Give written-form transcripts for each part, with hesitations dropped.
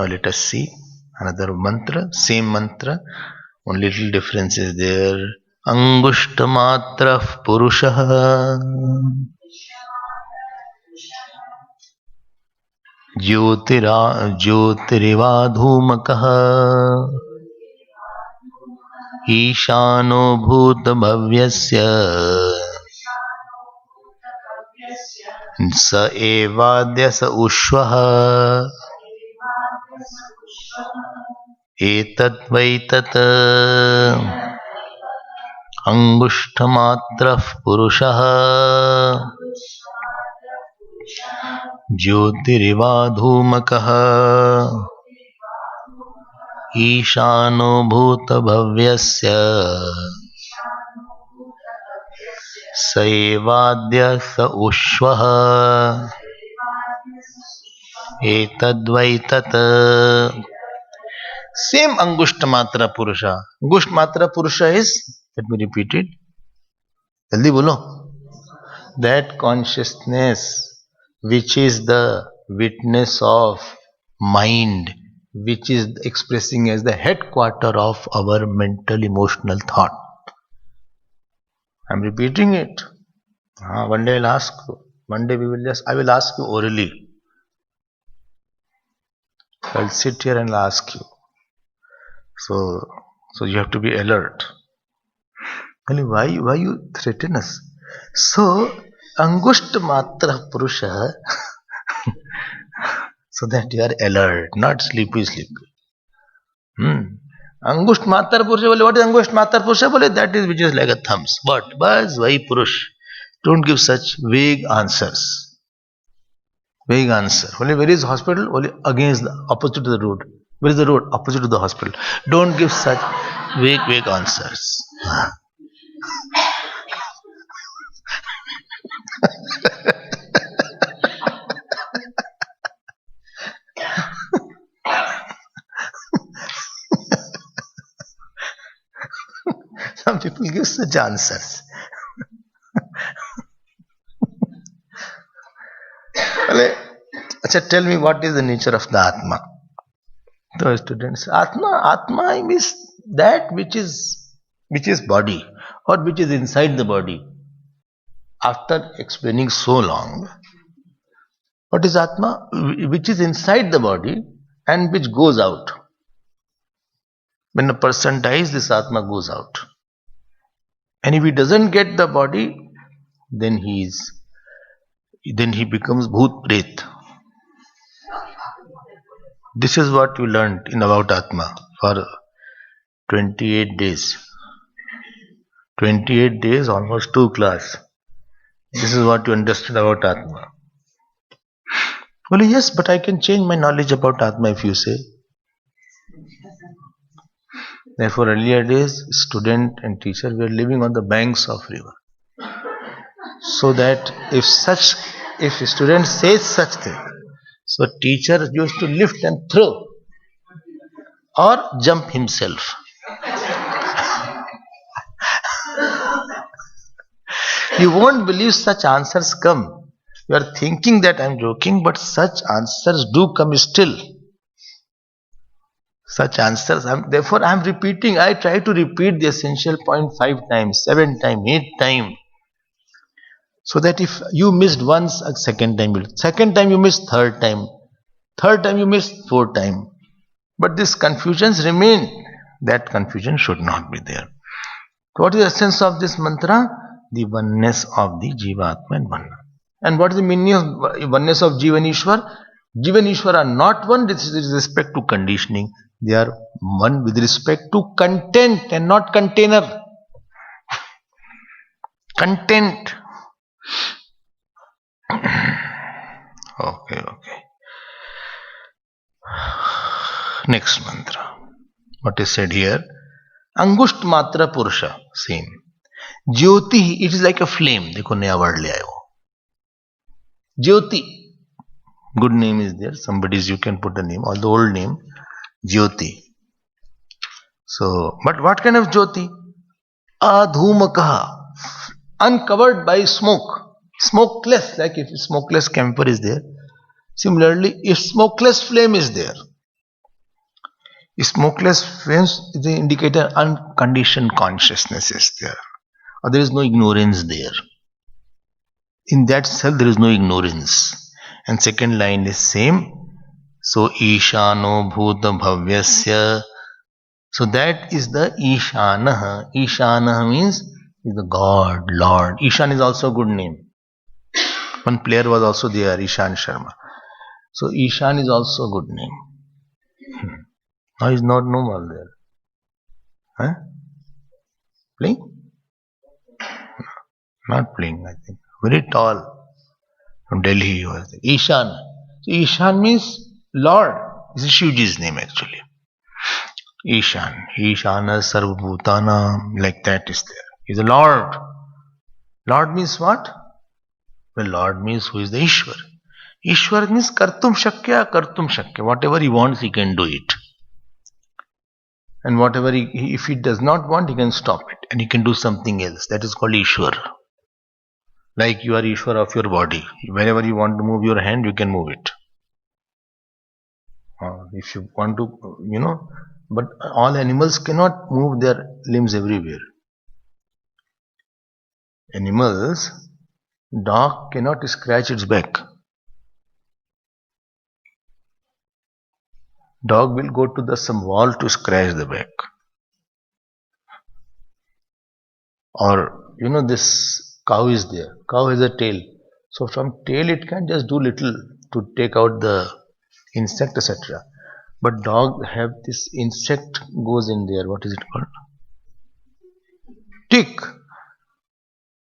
Now let us see another mantra, same mantra, only little difference is there. Angushtamatra Purushah ज्योतिरिवा धूमकः ईशानो भूतभव्यस्य स एवाद्य स उष्वः एतद्वैतत् अंगुष्ठमात्रः पुरुषः ज्योतिरिवा धूमकः ईशानो भूतभव्यस्य स एवाद्य स उष्वः एतद्वै तत्. Same Angushta Matra Purusha. Angushta Matra Purusha is, let me repeat it. Jaldi bolo. That consciousness which is the witness of mind, which is expressing as the headquarter of our mental emotional thought. I am repeating it. One day I will ask you. One day I will ask you orally. I will sit here and ask you. So you have to be alert. Why you threaten us? So Angushta Matra Purusha, so that you are alert, not sleepy. Angushta Matra Purusha, what is Angushta Matra Purusha? That is which is like a thumbs. What? Bas, why Purush? Don't give such vague answers. Vague answer. Where is hospital? Against the opposite to the road. Where is the road? Opposite to the hospital. Don't give such vague answers. Some people give such answers. Tell me, what is the nature of the Atma? So students, Atma means that which is body, or which is inside the body. After explaining so long, what is Atma? Which is inside the body and which goes out. When a person dies, this Atma goes out. And if he doesn't get the body, then he becomes Bhoot Pret. This is what you learned in about Atma for 28 days. 28 days, almost 2 class. This is what you understood about Atma. Well, yes, but I can change my knowledge about Atma if you say. Therefore, earlier days, student and teacher were living on the banks of river. So that if a student says such thing, so teacher used to lift and throw or jump himself. You won't believe such answers come. You are thinking that I am joking, but such answers do come still. Such answers. Therefore, I am repeating. I try to repeat the essential point 5 times, 7 times, 8 times. So that if you missed once, second time you missed, third time you missed, fourth time. But these confusions remain. That confusion should not be there. What is the essence of this mantra? The oneness of the Jivatma and One. And what is the meaning of oneness of Jiva and Ishwar? Jiva and Ishwar are not one with respect to conditioning. They are one with respect to content and not container. Content. Okay. Next mantra. What is said here? Angusht Matra Purusha. Same. Jyoti, it is like a flame. Dekho naya word le aaye ho. Jyoti. Good name is there. Somebody's, you can put the name or the old name. Jyoti. So, but what kind of Jyoti? Adhumakaha. Uncovered by smoke. Smokeless, like if smokeless camphor is there. Similarly, if smokeless flame is there, Smokeless flames is the indicator unconditioned consciousness is there. Or there is no ignorance there. In that self there is no ignorance. And second line is same. So Ishano Bhuta Bhavyasya. So that is the Ishanaha. Ishanaha means is the God, Lord. Ishan is also a good name. One player was also there, Ishan Sharma. So Ishan is also a good name. Now he's not normal there. Huh? Playing? Not playing, I think. Very tall. From Delhi he was there. Ishan. So Ishan means Lord. This is Shivji's name actually. Ishan. Ishana Sarvabhutana. Like that is there. He's a Lord. Lord means what? Well, Lord means who is the Ishwar. Ishwar means kartum shakya. Whatever he wants, he can do it. And whatever if he does not want, he can stop it. And he can do something else. That is called Ishwar. Like you are Ishwar of your body. Wherever you want to move your hand, you can move it. If you want to, but all animals cannot move their limbs everywhere. Animals, dog cannot scratch its back. Dog will go to some wall to scratch the back. Or, this cow is there. Cow has a tail. So from tail it can just do little to take out the insect, etc. But dog have this insect goes in there. What is it called? Tick.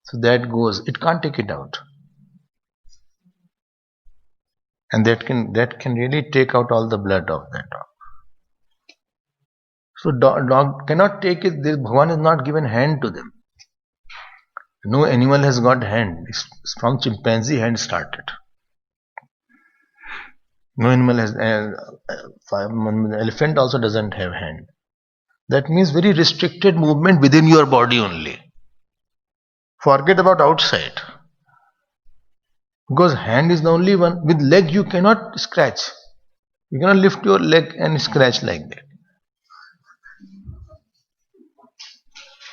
So that goes. It can't take it out. And that can really take out all the blood of that dog. So dog cannot take it. Bhagavan has not given hand to them. No animal has got hand. It's from chimpanzee hand started. No animal has. Elephant also doesn't have hand. That means very restricted movement within your body only. Forget about outside. Because hand is the only one. With leg you cannot scratch. You cannot lift your leg and scratch like that.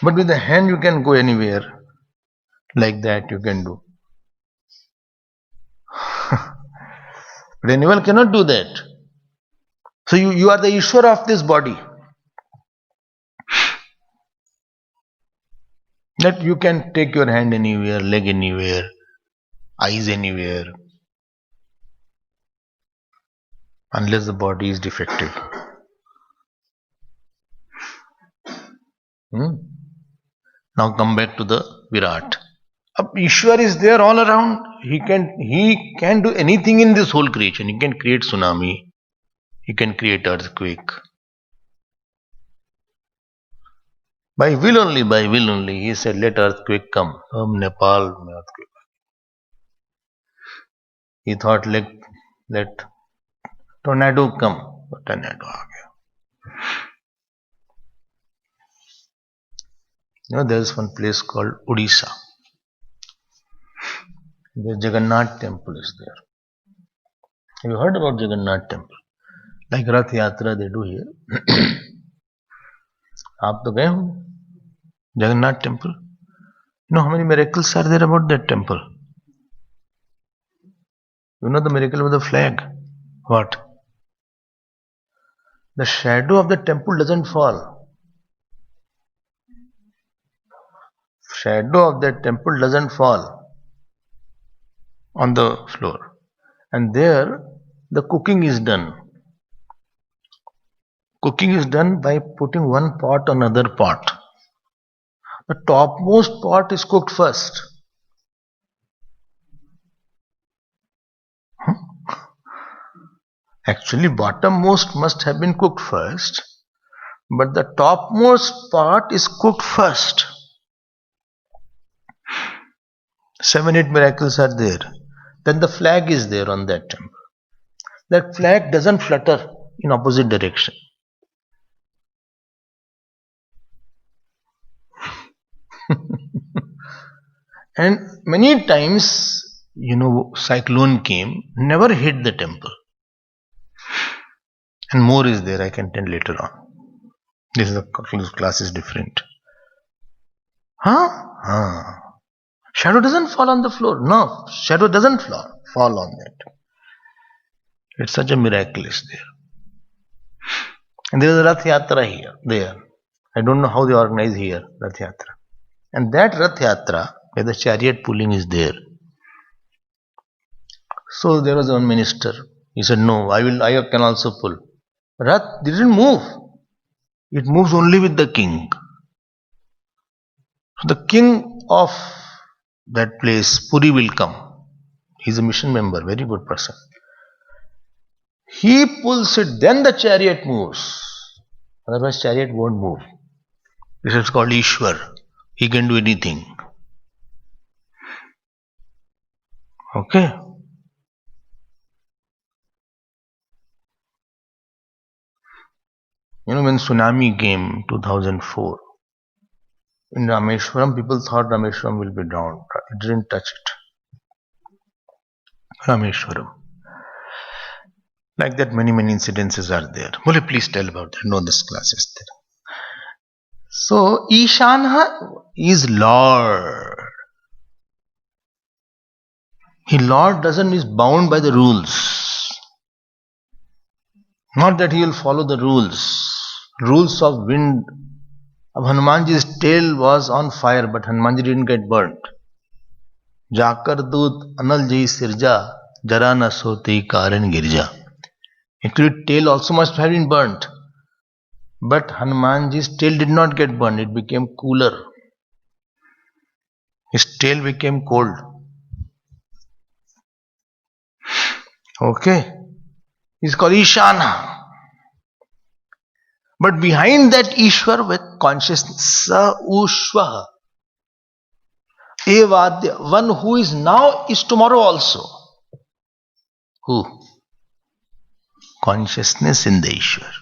But with the hand you can go anywhere. Like that you can do. But animal cannot do that. So you are the Ishwar of this body. That you can take your hand anywhere, leg anywhere, eyes anywhere. Unless the body is defective. Now come back to the Virat. Ishwar is there all around. He can do anything in this whole creation. He can create tsunami. He can create earthquake. By will only. He said, let earthquake come. Nepal earthquake. He thought, let tornado come. Tornado aa gaya. There is one place called Odisha. The Jagannath temple is there. Have you heard about Jagannath temple? Like Rath Yatra they do here. आप तो गए होंगे Jagannath temple. You know how many miracles are there about that temple? You know the miracle with the flag? What? The shadow of the temple doesn't fall. Shadow of that temple doesn't fall on the floor. And there the cooking is done. Cooking is done by putting one pot on another pot. The topmost pot is cooked first. Actually, bottommost must have been cooked first, but the topmost part is cooked first. 7-8 miracles are there. Then the flag is there on that temple. That flag doesn't flutter in opposite direction. And many times, cyclone came, never hit the temple. And more is there, I can tell later on. This is the class is different. Shadow doesn't fall on the floor. No, shadow doesn't fall on that. It's such a miraculous there. And there is a Rath Yatra here, there. I don't know how they organize here, Rath Yatra. And that Rath Yatra, where the chariot pulling is there. So there was one minister. He said, no, I can also pull. Rath didn't move. It moves only with the king. So the king of that place, Puri, will come. He's a mission member, very good person. He pulls it, then the chariot moves. Otherwise, chariot won't move. This is called Ishwar. He can do anything. Okay. You know, when tsunami came 2004, in Rameshwaram, people thought Rameshwaram will be drowned. It didn't touch it. Rameshwaram. Like that, many incidences are there. Will you please tell about that? No, this class is there. So, Ishanha is Lord. Lord is bound by the rules. Not that he will follow the rules. Rules of wind. Hanumanji's tail was on fire, but Hanumanji didn't get burnt. Jakar Doot Anal Ji Sirja Jara na Soti Karan Girja. Actually, tail also must have been burnt. But Hanumanji's tail did not get burned. It became cooler. His tail became cold. Okay. It's called Ishana. But behind that Ishwar with consciousness, Sa Ushvaha. Evadya, one who is now is tomorrow also. Who? Consciousness in the Ishwar.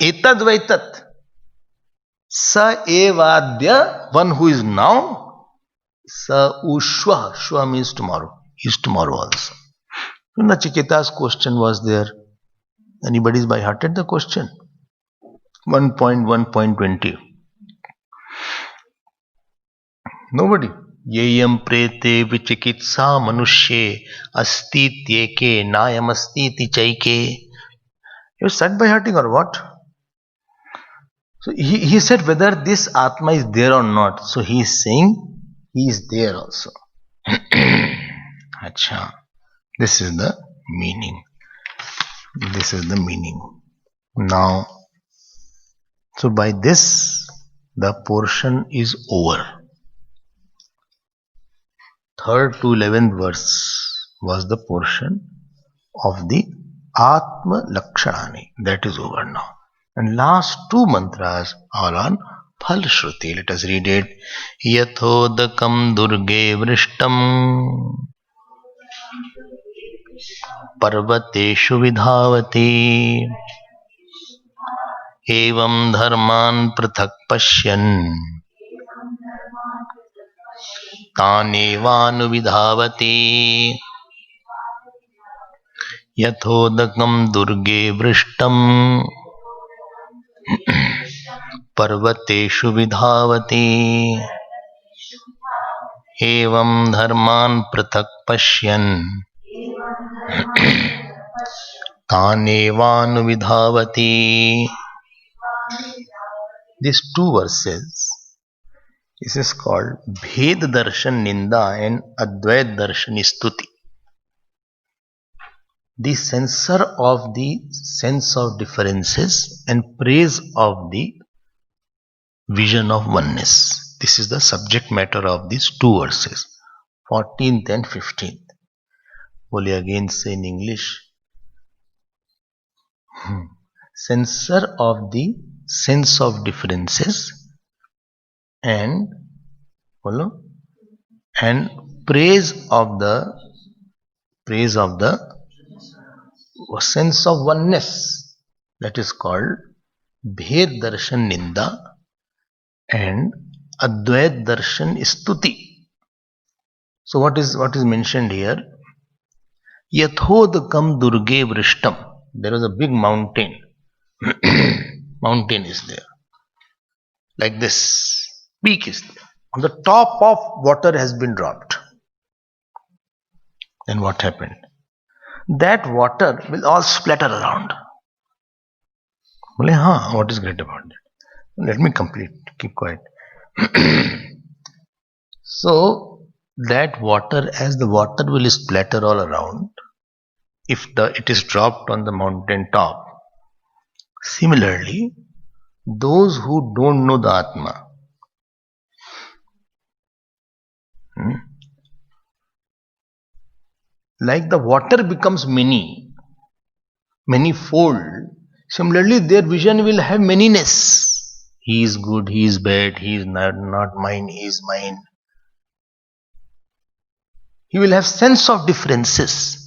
Etad Vaitat. Sa Evadya, one who is now. Sa Ushvaha. Shva means tomorrow. Is tomorrow also. So Nachiketa's question was there. Anybody's by hearted the question? 1.1.20. Nobody. Yeyam prete vichikitsa manushye astityeke nayam astiti chaike. You sat by hearting or what? So he said whether this Atma is there or not. So he is saying he is there also. Acha. This is the meaning. This is the meaning. Now, so by this, the portion is over. 3rd to 11th verse was the portion of the Atma Lakshanani. That is over now. And last 2 mantras are on Phal Shruti. Let us read it. Yathodakam Durge Vrishtam Parvateshu Vidhavati Evam Dharman Prathak Pashyan Tanevanu Vidhavati Yathodakam Durge Vrishtam Parvateshu Vidhavati Evam Dharman Prathak Pashyan Tanevanu Vidhavati. These 2 verses, this is called Bhed Darshan Ninda and Advait Darshan Stuti. The censor of the sense of differences and praise of the vision of oneness. This is the subject matter of these 2 verses, 14th and 15th. Will you again say in English? Censor of the sense of differences and praise of the sense of oneness. That is called Bhed Darshan Ninda and Advait Darshan Stuti. So what is mentioned here? Yathodakam Durge Vrishtam. there was a big mountain. Mountain is there. Like this. Peak is there. On the top of water has been dropped. Then what happened? That water will all splatter around. What is great about that? Let me complete. Keep quiet. So that water, as the water will splatter all around, if it is dropped on the mountain top. Similarly, those who don't know the Atma, like the water becomes many-fold, similarly their vision will have manyness. He is good, he is bad, he is not mine, he is mine. He will have sense of differences.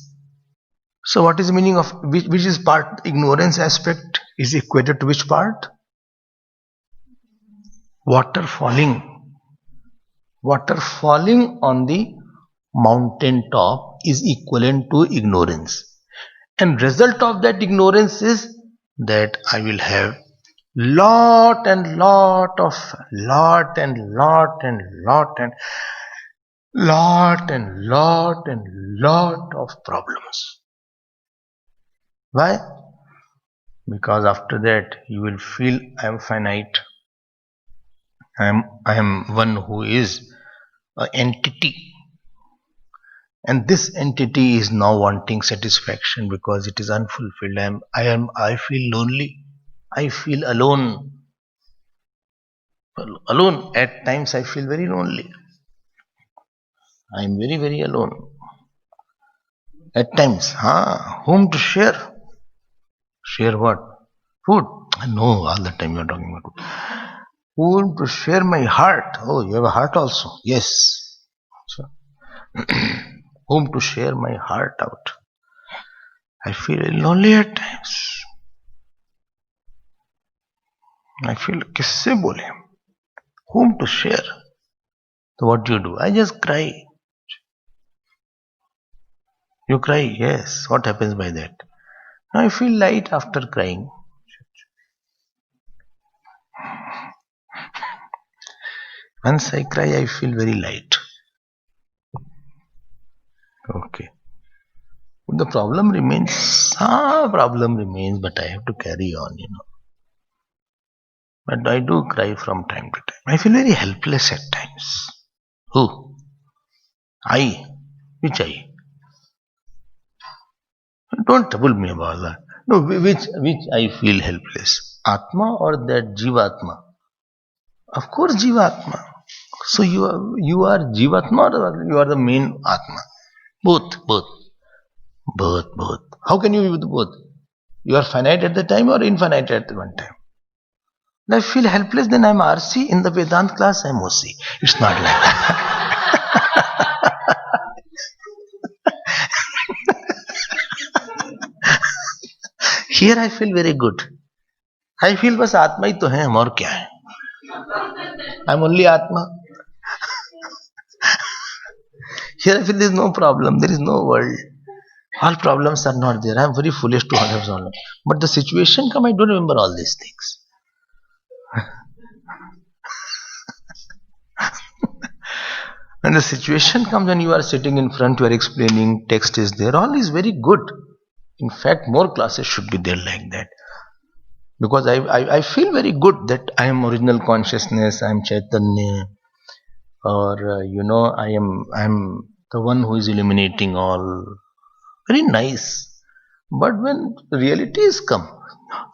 So what is the meaning of which is part? Ignorance aspect is equated to which part? Water falling on the mountain top is equivalent to ignorance, and result of that ignorance is that I will have lot of problems. Why? Because after that you will feel I am finite. I am one who is an entity, and this entity is now wanting satisfaction because it is unfulfilled. I feel lonely. I feel alone. At times I feel very lonely. I am very, very alone. At times, whom to share? Share what? Food? No, all the time you are talking about food. Whom to share my heart? Oh, you have a heart also? Yes. So, whom to share my heart out? I feel lonely at times. I feel, kisse bole? Whom to share? So what do? I just cry. You cry? Yes. What happens by that? I feel light after crying. Once I cry, I feel very light. Okay. But the problem remains. But I have to carry on, But I do cry from time to time. I feel very helpless at times. Who? I. Which I? Don't trouble me about that. No, which I feel helpless? Atma or that Jivatma? Of course, Jivatma. So you are Jivatma or you are the main Atma? Both. How can you be with both? You are finite at the time or infinite at one time? When I feel helpless, then I'm RC. In the Vedant class, I'm OC. It's not like that. Here I feel very good. I feel बस आत्मा ही तो है, हम और क्या है? I'm only Atma. Here I feel there is no problem. There is no world. All problems are not there. I am very foolish to have problem. But the situation come, I don't remember all these things. When the situation comes, when you are sitting in front, you are explaining, text is there, all is very good. In fact, more classes should be there like that. Because I feel very good that I am original consciousness, I am Chaitanya, or I am the one who is illuminating all. Very nice. But when realities come,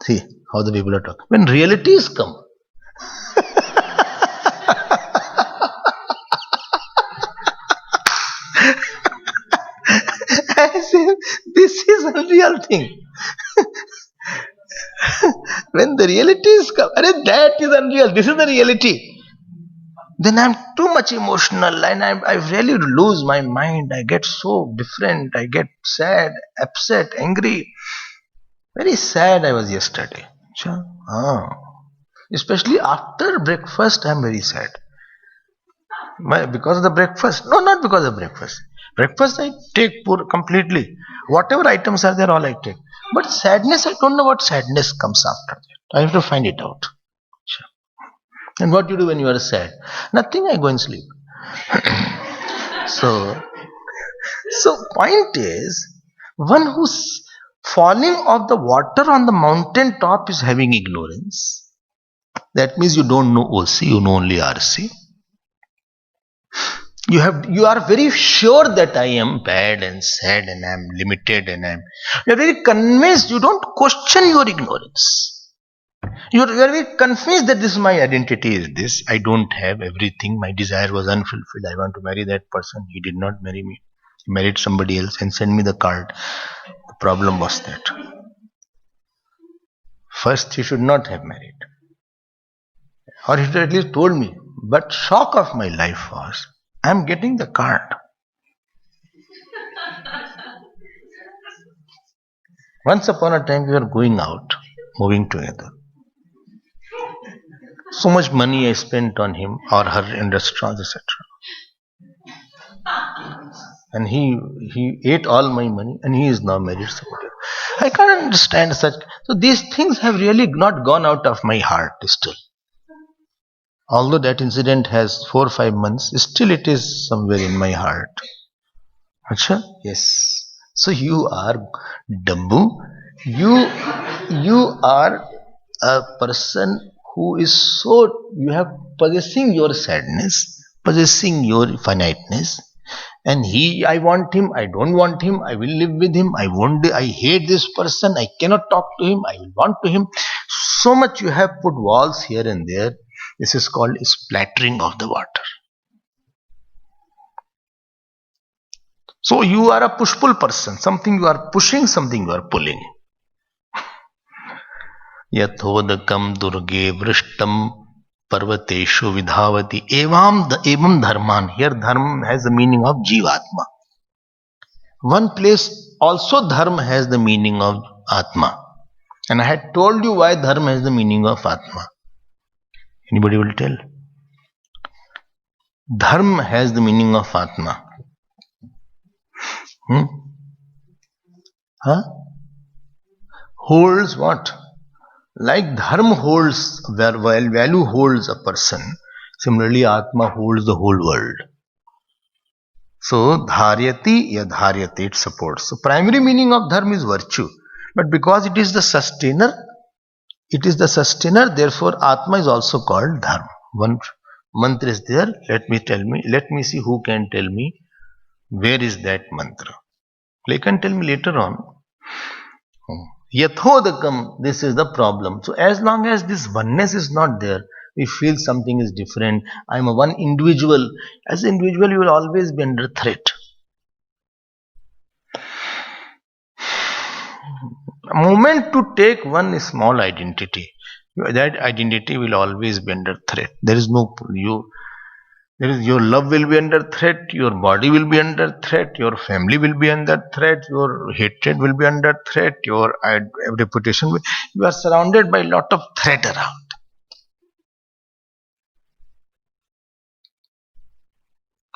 see how the people are talking. When realities come, I say, this is a real thing. When the realities come, that is unreal, this is the reality. Then I'm too much emotional and I really lose my mind. I get so different. I get sad, upset, angry. Very sad I was yesterday. Especially after breakfast, I'm very sad. Because of the breakfast? No, not because of breakfast. Breakfast I take completely. Whatever items are there, all I take. But sadness, I don't know what sadness comes after that. I have to find it out. Sure. And what you do when you are sad? Nothing, I go and sleep. So, point is, one who's falling off the water on the mountain top is having ignorance. That means you don't know OC, you know only RC. You are very sure that I am bad and sad and I am limited and you are very convinced, you don't question your ignorance. You are very convinced that this my identity is this. I don't have everything. My desire was unfulfilled. I want to marry that person. He did not marry me. He married somebody else and sent me the card. The problem was that first he should not have married. Or he should at least told me. But shock of my life was, I am getting the card. Once upon a time we were going out, moving together. So much money I spent on him or her in restaurants, etc. And he ate all my money and he is now married somebody. I can't understand such. So these things have really not gone out of my heart still. Although that incident has 4 or 5 months, still it is somewhere in my heart. Achha? Yes. So you are Dambu. You are a person who is so, you have possessing your sadness, possessing your finiteness, and I want him, I don't want him, I will live with him, I hate this person, I cannot talk to him, I will want to him. So much you have put walls here and there. This is called splattering of the water. So you are a push-pull person. Something you are pushing, something you are pulling. Yathodakam durge vrishtam parvateshu vidhavati evam dharman. Here dharma has the meaning of jivatma. One place also dharma has the meaning of atma. And I had told you why dharma has the meaning of atma. Anybody will tell? Dharma has the meaning of atma. Holds what? Like dharma holds, value holds a person, similarly atma holds the whole world. So dharyati yadharyati, it supports. So primary meaning of dharma is virtue, but because it is the sustainer, therefore atma is also called dharma. One mantra is there. Let me see who can tell me where is that mantra. They can tell me later on. Yathodakam, this is the problem. So as long as this oneness is not there, we feel something is different. I am a one individual. As an individual, you will always be under threat. A moment to take one small identity, that identity will always be under threat. There is your love will be under threat, your body will be under threat, your family will be under threat, your hatred will be under threat, your reputation will, you are surrounded by a lot of threat around.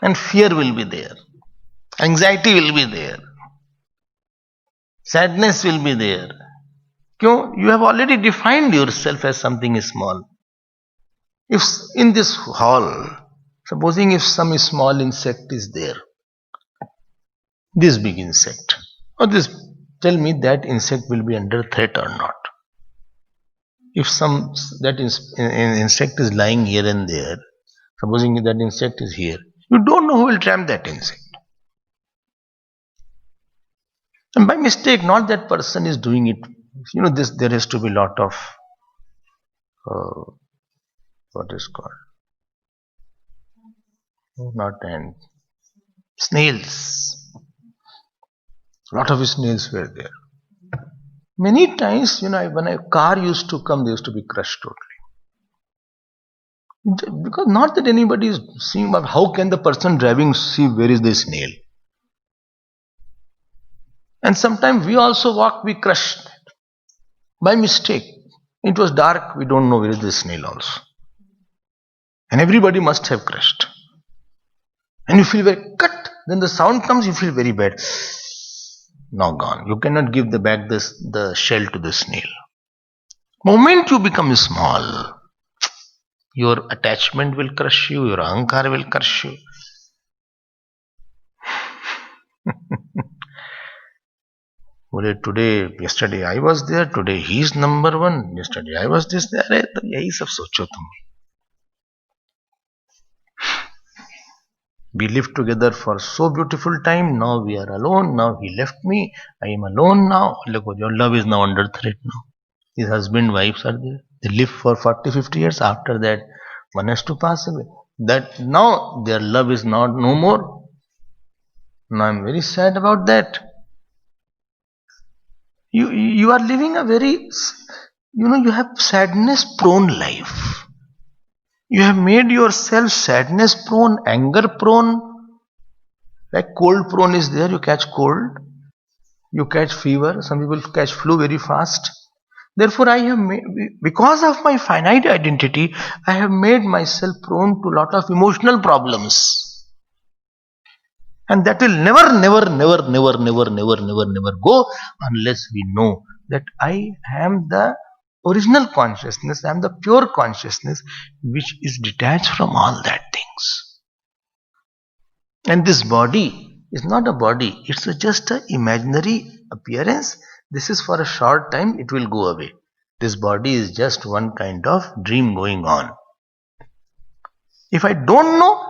And fear will be there, anxiety will be there, sadness will be there. You have already defined yourself as something small. If in this hall, supposing if some small insect is there, this big insect, or this, tell me that insect will be under threat or not. If insect is lying here and there, supposing that insect is here, you don't know who will tramp that insect. And by mistake, not that person is doing it. There has to be a lot of what is called, not ants, snails. A lot of snails were there. Many times, when a car used to come, they used to be crushed totally. Because not that anybody is seeing, but how can the person driving see where is the snail? And sometimes we also walk, we crush by mistake. It was dark, we don't know where is the snail also. And everybody must have crushed. And you feel very cut, then the sound comes, you feel very bad. now gone. You cannot give the shell to the snail. Moment you become small, your attachment will crush you, your ahankar will crush you. Yesterday I was there, today he's number one, yesterday I was this there. अरे तो यही सब सोचो तुम. We lived together for so beautiful time. Now we are alone. Now he left me. I am alone now. Look, your love is now under threat now. His husband, wives are there. They live for 40, 50 years. After that, one has to pass away. That now their love is not no more. Now I'm very sad about that. You are living a very, you have sadness prone life. You have made yourself sadness prone, anger prone. Like cold prone is there, you catch cold, you catch fever, some people catch flu very fast. Therefore, because of my finite identity, I have made myself prone to a lot of emotional problems. And that will never go unless we know that I am the original consciousness, I am the pure consciousness which is detached from all that things. And this body is not a body, it's just an imaginary appearance. This is for a short time, it will go away. This body is just one kind of dream going on. If I don't know,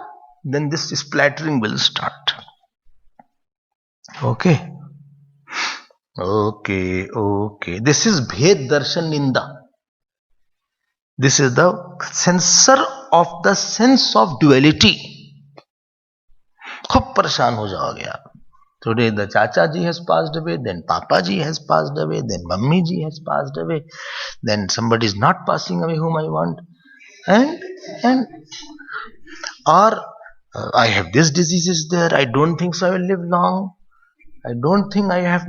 then this splattering will start. Okay. This is Bhed Darshan Ninda. This is the censor of the sense of duality. खूब परेशान हो जाओगे आप. Today the Chacha ji has passed away, then Papa ji has passed away, then Mummy ji has passed away, then somebody is not passing away whom I want, and or I have this disease is there, I don't think so I will live long. I don't think I have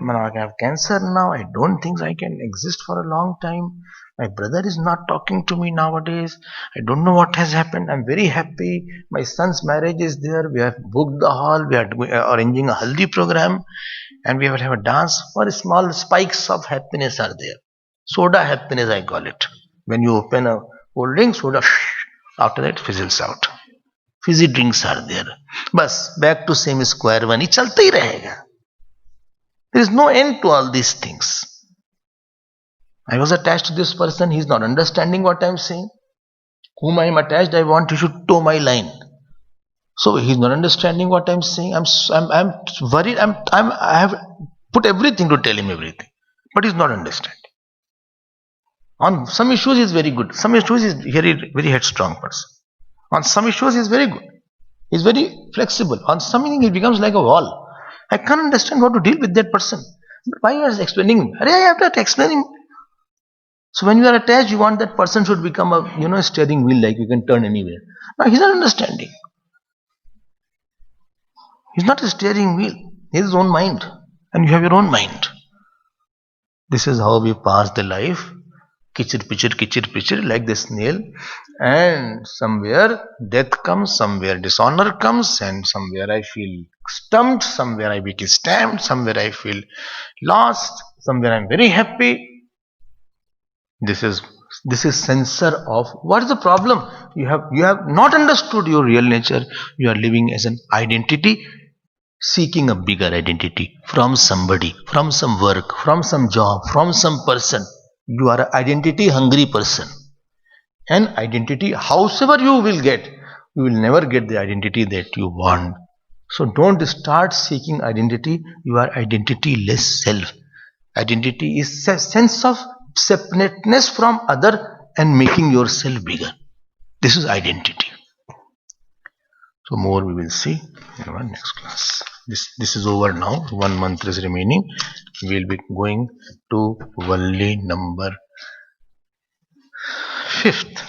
cancer now. I don't think I can exist for a long time. My brother is not talking to me nowadays. I don't know what has happened. I'm very happy. My son's marriage is there. We have booked the hall. We are arranging a haldi program. And we will have a dance. For small spikes of happiness are there. Soda happiness I call it. When you open a cold drink, soda, after that fizzles out. Fizzy drinks are there. Bas, back to same square one. Ye chalta hi rahega. There is no end to all these things. I was attached to this person, he is not understanding what I am saying. Whom I am attached, I want you should toe my line. So he is not understanding what I am saying. I'm worried. I have put everything to tell him everything, but he is not understanding. On some issues he is very good. Some issues he is very headstrong person. On some issues he is very good. He is very flexible. On something he becomes like a wall. I can't understand how to deal with that person. But why you are explaining? I have to explain him. So when you are attached, you want that person should become a steering wheel, like you can turn anywhere. No, he's not understanding. He's not a steering wheel. He has his own mind. And you have your own mind. This is how we pass the life. Kichir, pichir, like the snail. And somewhere death comes, somewhere dishonor comes, and somewhere I feel stumped, somewhere I become stamped, somewhere I feel lost, somewhere I'm very happy. This is censor of what is the problem? You have not understood your real nature. You are living as an identity, seeking a bigger identity from somebody, from some work, from some job, from some person. You are an identity hungry person. And identity, howsoever you will get, you will never get the identity that you want. So don't start seeking identity. You are identity-less self. Identity is a sense of separateness from other and making yourself bigger. This is identity. So more we will see in our next class. This is over now. 1 month is remaining. We will be going to Valli number 5th.